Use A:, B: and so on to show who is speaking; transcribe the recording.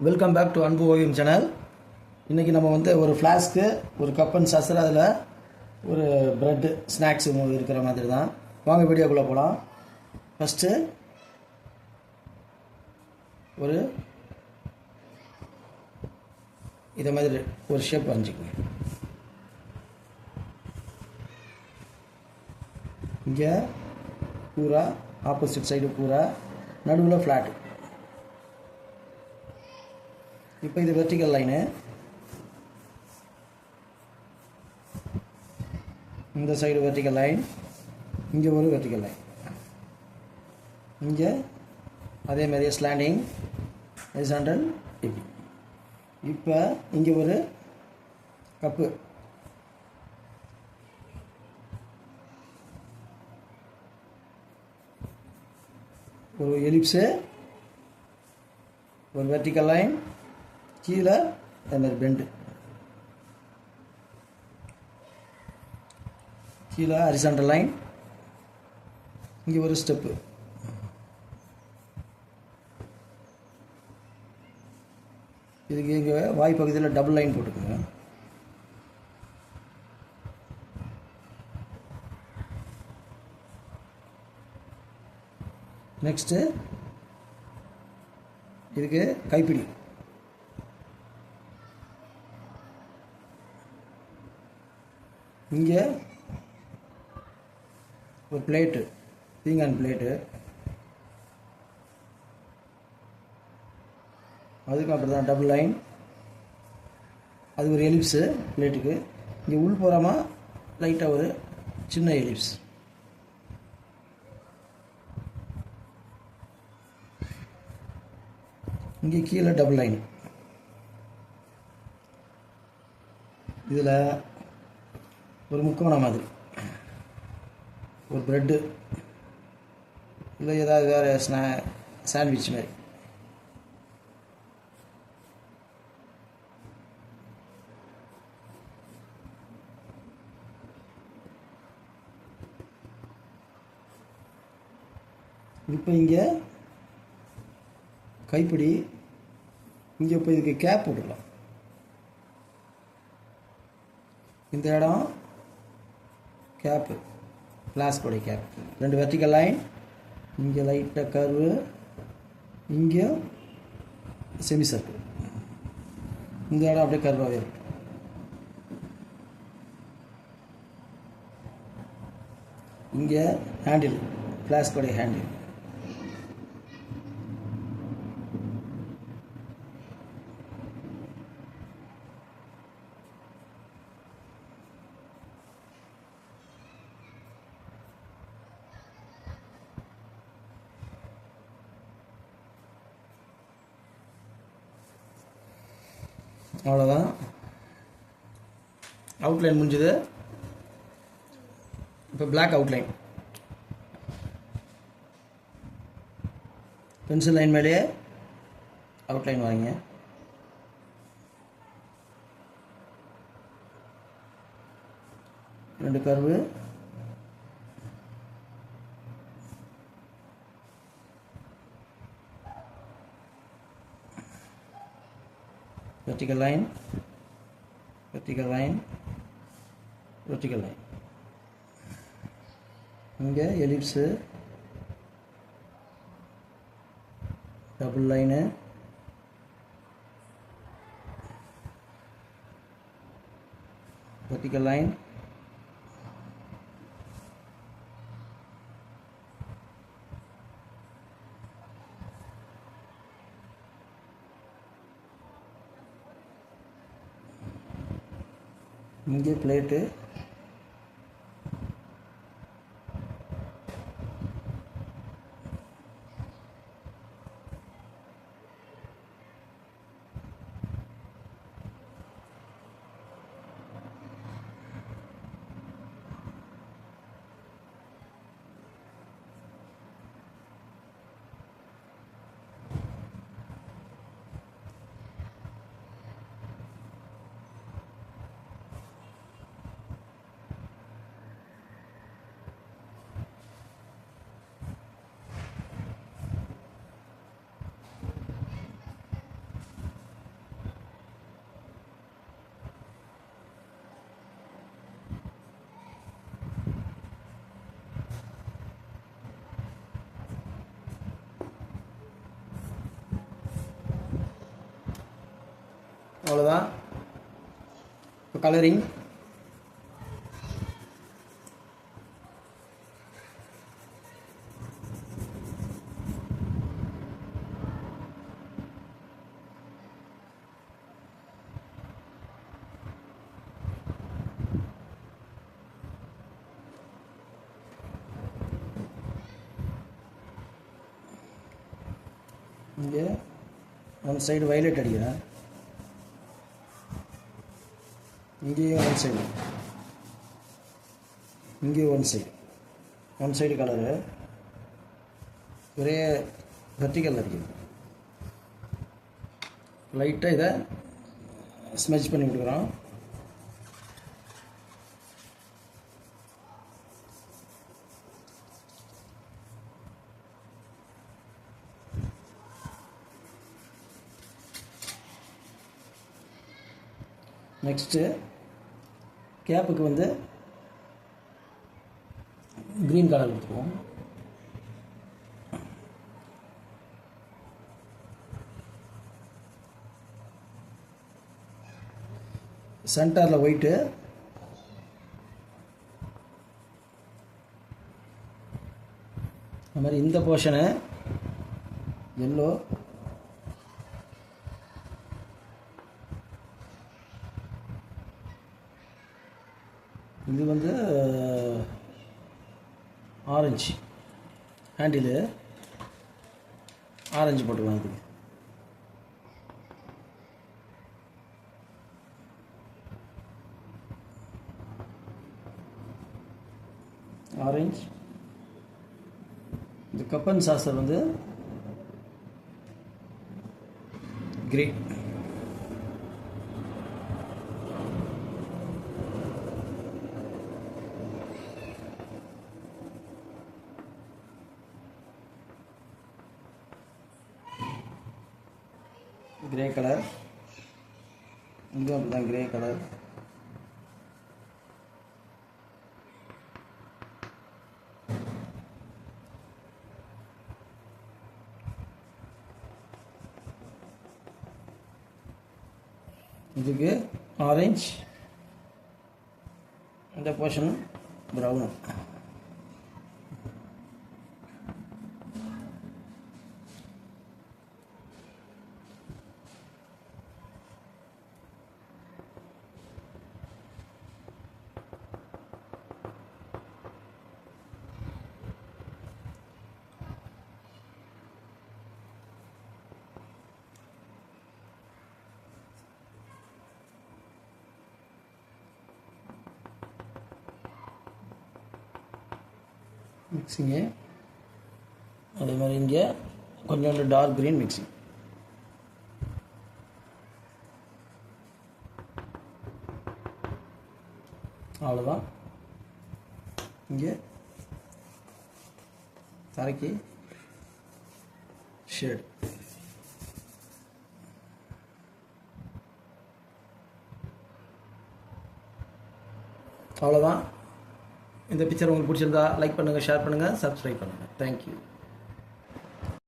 A: Welcome back to அன்பு ஓவியம் channel. இன்றைக்கி நம்ம வந்து ஒரு ஃப்ளாஸ்க்கு ஒரு கப் அண்ட் சாசர், அதில் ஒரு ப்ரெட்டு ஸ்நாக்ஸ் இருக்கிற மாதிரி தான். வாங்க வீடியோக்குள்ளே போகலாம். ஃபஸ்ட்டு ஒரு இதை மாதிரி ஒரு ஷேப் வரைஞ்சிக்கோங்க. இங்கே பூரா ஆப்போசிட் சைடு பூரா, நடுவில் ஃப்ளாட்டு. இப்போ இது வெர்டிக்கல் லைனு. இந்த சைடு வெர்டிக்கல் லைன், இங்கே ஒரு வெர்டிக்கல் லைன், இங்கே அதே மாதிரியே ஸ்லாண்டிங் ஹரிசாண்டல். இப்படி இப்போ இங்கே ஒரு கப்பு, ஒரு எலிப்ஸு, ஒரு வெர்டிக்கல் லைன், கீழே அதே மாதிரி பெண்டு, கீழே ஹரிசாண்டல் லைன், இங்கே ஒரு ஸ்டெப்பு. இதுக்கு இங்கே வாய் பகுதியில் டபுள் லைன் போட்டுக்கோங்க. நெக்ஸ்ட்டு இதுக்கு கைப்பிடி, இங்கே ஒரு பிளேட்டு, பீங்கான் பிளேட்டு, அதுக்கு அப்படி தான் டபுள் லைன், அது ஒரு எலிப்ஸு பிளேட்டுக்கு. இங்கே உள்புறமாக லைட்டாக ஒரு சின்ன எலிப்ஸ். இங்கே கீழே டபுள் லைன். இதில் ஒரு முக்கோணம் மாதிரி ஒரு ப்ரெட்டு, இல்லை ஏதாவது வேறு சாண்ட்விச் மாதிரி. இப்போ இங்கே கைப்பிடி, இங்கே இப்போ இதுக்கு கேப் போட்டுக்கலாம். இந்த இடம் கேப்பு, ஃப்ளாஸ்கோடைய கேப். ரெண்டு வெர்டிக்கல் லைன், இங்கே லைட்டாக கர்வு, இங்கே செமி சர்க்கிள். இந்த இடம் அப்படியே கர்வாகவே இருக்கும். இங்கே ஹேண்டில், ஃப்ளாஸ்கோடைய ஹேண்டில். அவ்வளோதான், அவுட்லைன் முடிஞ்சது. இப்போ பிளாக் அவுட்லைன், பென்சில் லைன் மேலேயே அவுட்லைன் வாங்க. ரெண்டு curve, vertical line, vertical line, vertical line. இங்கே ellipse, double line, vertical line, இங்கே பிளேட்டு, அவ்வளோதான். இப்போ கலரிங். இங்கே ஒன் சைடு வயலட் அடிக்கிறேன், இங்கேயும் ஒன் சைடு, இங்கேயும் ஒன் சைடு கலரு ஒரே வெர்டிக்கல் அடிக்குது. லைட்டாக இதை ஸ்மெச் பண்ணி விட்டுக்கிறோம். நெக்ஸ்ட்டு கேப்புக்கு வந்து க்ரீன் கலர் கொடுத்துருவோம். சென்டரில் ஒயிட்டு, அது மாதிரி இந்த போர்ஷனை எல்லோ, இது வந்து ஆரஞ்சு, ஹேண்டிலு ஆரஞ்சு போட்டுக்கலாம். இதுக்கு ஆரஞ்சு. இந்த கப்பன் சாசர் வந்து கிரே. கிரே கலர், இங்கே அப்படிதான் கிரே கலர். இதுக்கு ஆரஞ்சு, இந்த போர்ஷன் ப்ரௌனு. மிக்சிங்கு அதே மாதிரி இங்கே கொஞ்சோண்டு டார்க் க்ரீன் மிக்சிங். அவ்வளோதான். இங்கே தரைக்கு ஷேட். அவ்வளோதான். இந்த பிக்சர் உங்களுக்கு பிடிச்சிருந்தா லைக் பண்ணுங்கள், ஷேர் பண்ணுங்கள், சப்ஸ்கிரைப் பண்ணுங்கள். தேங்க்யூ.